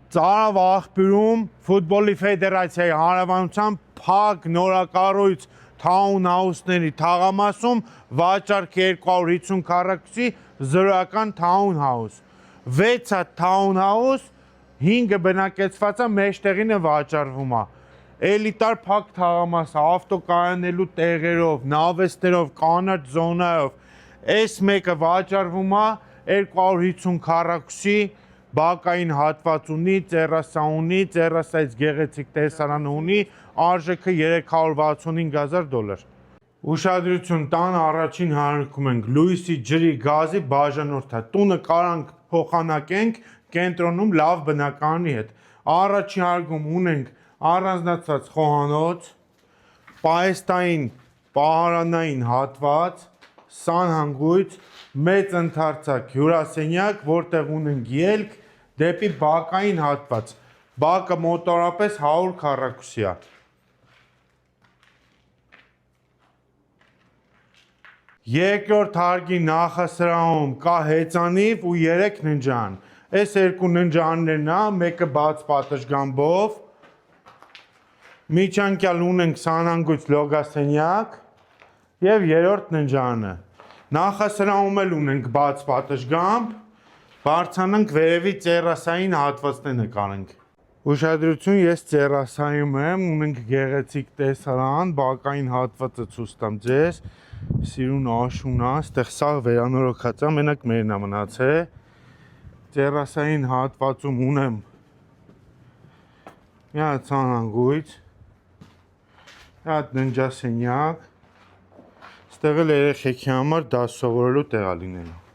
Ծարավ աղբյուրում ֆուտբոլի ֆեդերացիայի հարևանությամբ փակ նորակառույց townhouse-ների թաղամասում վաճառք 250 քառակուսի զրոյական townhouse։ 6 հատ townhouse, 5-ը բնակեցված է, մեջտեղին է վաճառվում է։ Էլիտար փակ թաղամաս, ավտոկայանելու տեղերով, նավեստերով, կանաչ զոնայով։ Այս մեկը վաճառվում է 250 քառակուսի բակային հատված ունի, տերասա ունի, տերասայից գեղեցիկ տեսարան ունի, արժեքը $365,000։ Ուշադրություն, տան առաջին հարկում ենք լույսի, ջրի, գազի բաժանորդը։ Տունը կարանք փոխանակենք կենտրոնում լավ բնակարանի հետ։ Առաջին հարկում ունենք առանձնացված խոհանոց, պահեստային պահարանային հատված, սանհանգույց, մեծ ընդարձակ հյուրասենյակ, որտեղ ունենք ելք դեպի բակային հատված։ Բակը մոտորապես 100 քառակուսի է։ Երկրորդ հարկի նախասրահում կա հեծանիվ ու 3 ննջարան։ Այս երկու ննջարաններն է, մեկը բաց պատշգամբով։ Միջանկյալ ունենք սանհանգույց լոգասենյակ եւ երրորդ ննջարանը։ Նախասրահում էլ ունենք բաց պատշգամբ, բարձրանանք վերևի տերասային հատվածն է նկարենք։ Ուշադրություն, ես տերասայում եմ, ունենք գեղեցիկ տեսարան, բակային հատվածը ցույց տամ ձեզ, սիրուն աշուն է, այստեղ սաղ վերանորոգած է, մենակ մերն է մնացել։ Տերասային հատվածում ունեմ մի հատ սանհանգույց, մի հատ ննջասենյակ, այստեղ էլ երեխեքի համար դաս սովորելու տեղ է լինելու։